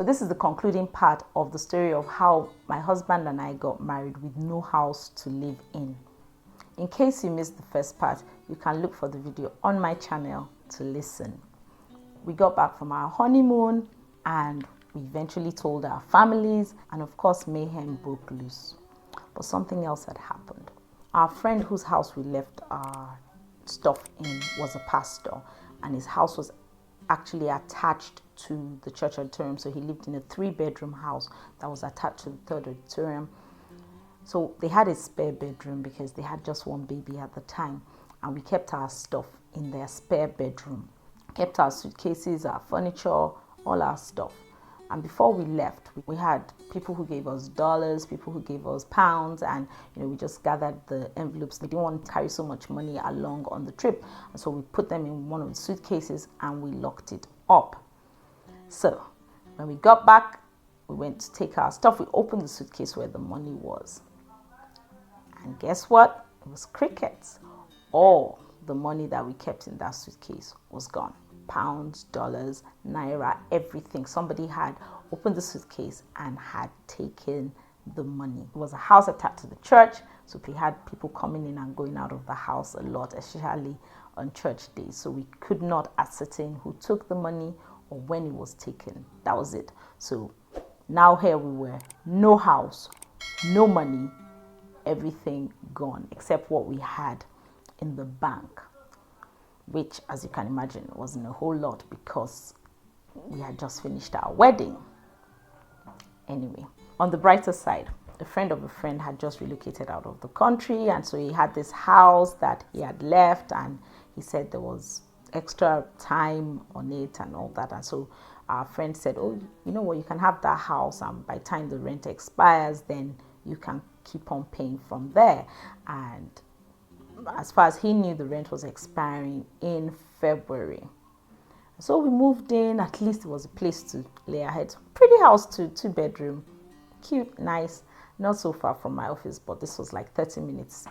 So this is the concluding part of the story of how my husband and I got married with no house to live in. In case you missed the first part, you can look for the video on my channel to listen. We got back from our honeymoon and we eventually told our families, and of course mayhem broke loose. But something else had happened. Our friend whose house we left our stuff in was a pastor, and his house was actually attached to the church auditorium. So he lived in a 3-bedroom house that was attached to the third auditorium. So they had a spare bedroom because they had just one baby at the time, and we kept our stuff in their spare bedroom. Kept our suitcases, our furniture, all our stuff. And before we left, we had people who gave us dollars, people who gave us pounds, and we just gathered the envelopes. We didn't want to carry so much money along on the trip, and so we put them in one of the suitcases and we locked it up. So when we got back, we went to take our stuff. We opened the suitcase where the money was, and guess what? It was crickets. All the money that we kept in that suitcase was gone. Pounds, dollars, naira, everything. Somebody had opened the suitcase and had taken the money. It was a house attached to the church, so we had people coming in and going out of the house a lot, especially on church days. So we could not ascertain who took the money or when it was taken. That was it. So now here we were, no house, no money, everything gone except what we had in the bank, which, as you can imagine, wasn't a whole lot because we had just finished our wedding. Anyway, on the brighter side, a friend of a friend had just relocated out of the country, and so he had this house that he had left, and he said there was extra time on it and all that. And so our friend said, oh, you know what, you can have that house, and by the time the rent expires, then you can keep on paying from there. And as far as he knew, the rent was expiring in February. So we moved in. At least it was a place to lay our heads. Pretty house too, 2-bedroom, cute, nice, not so far from my office, but this was like 30 minutes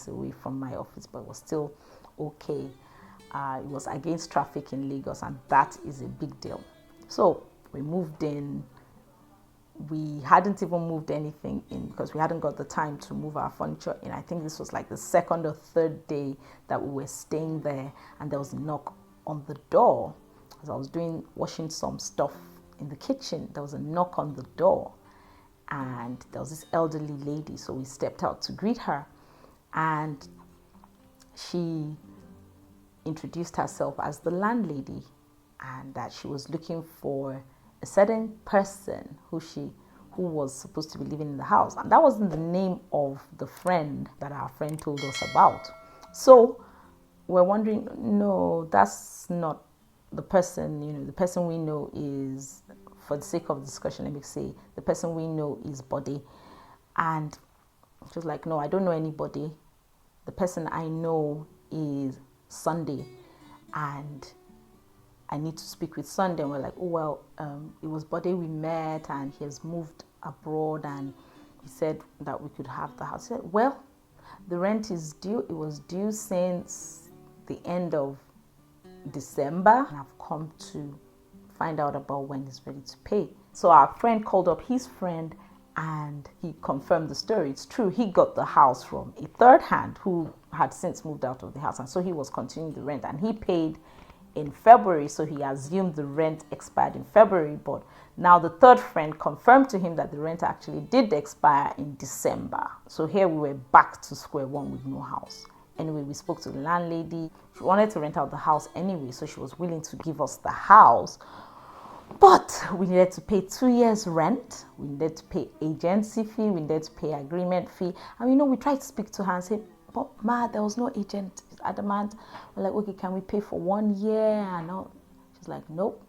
away from my office, but it was still okay. It was against traffic in Lagos, and that is a big deal. So we moved in. We hadn't even moved anything in because we hadn't got the time to move our furniture in. I think this was like the second or third day that we were staying there, and there was a knock on the door. As I was washing some stuff in the kitchen, there was a knock on the door, and there was this elderly lady. So we stepped out to greet her, and she introduced herself as the landlady, and that she was looking for a certain person who was supposed to be living in the house, and that wasn't the name of the friend that our friend told us about. So we're wondering, no, that's not the person. The person we know is, for the sake of discussion, let me say the person we know is Body. And she was like, no, I don't know anybody. The person I know is Sunday, and I need to speak with Sunday. And we're like, oh, well, it was Bode we met, and he has moved abroad, and he said that we could have the house. He said, well, the rent is due. It was due since the end of December, and I've come to find out about when he's ready to pay. So our friend called up his friend, and he confirmed the story. It's true, he got the house from a third hand who had since moved out of the house, and so he was continuing the rent, and he paid in February, so he assumed the rent expired in February. But now the third friend confirmed to him that the rent actually did expire in December. So here we were back to square one with no house. Anyway, we spoke to the landlady. She wanted to rent out the house anyway, so she was willing to give us the house, but we needed to pay 2 years rent, we needed to pay agency fee, we needed to pay agreement fee. And we tried to speak to her and say, but ma, there was no agent. She's adamant. We're like, okay, can we pay for 1 year? And all. She's like, nope,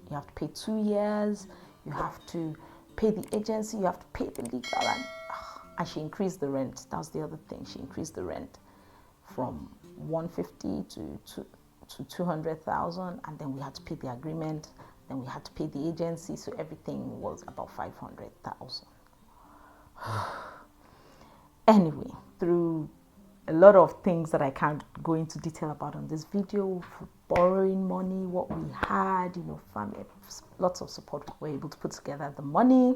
you have to pay 2 years, you have to pay the agency, you have to pay the legal. And she increased the rent. That was the other thing. She increased the rent from 150 to 200,000, and then we had to pay the agreement, then we had to pay the agency, so everything was about 500,000. Anyway, through a lot of things that I can't go into detail about on this video, borrowing money, what we had, you know, family, lots of support. We were able to put together the money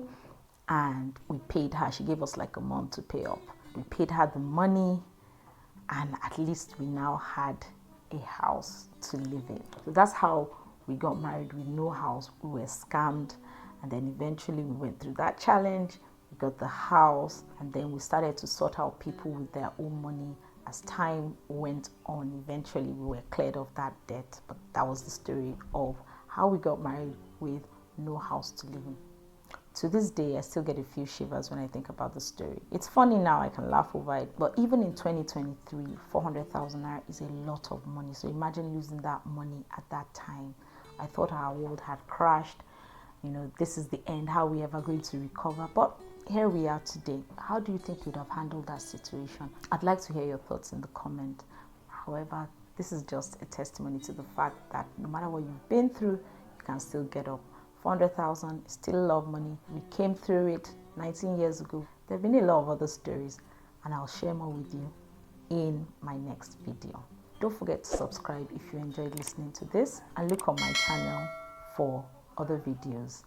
and we paid her. She gave us like a month to pay up. We paid her the money and at least we now had a house to live in. So that's how we got married with no house. We were scammed, and then eventually we went through that challenge. We got the house, and then we started to sort out people with their own money. As time went on, eventually we were cleared of that debt. But that was the story of how we got married with no house to live in. To this day, I still get a few shivers when I think about the story. It's funny now, I can laugh over it, but even in 2023, 400,000 naira is a lot of money. So imagine losing that money at that time. I thought our world had crashed. You know, this is the end. How are we ever going to recover? But here we are today. How do you think you'd have handled that situation? I'd like to hear your thoughts in the comment. However, this is just a testimony to the fact that no matter what you've been through, you can still get up. 400,000 is still a lot of money. We came through it 19 years ago. There have been a lot of other stories, and I'll share more with you in my next video. Don't forget to subscribe if you enjoyed listening to this, and look on my channel for other videos.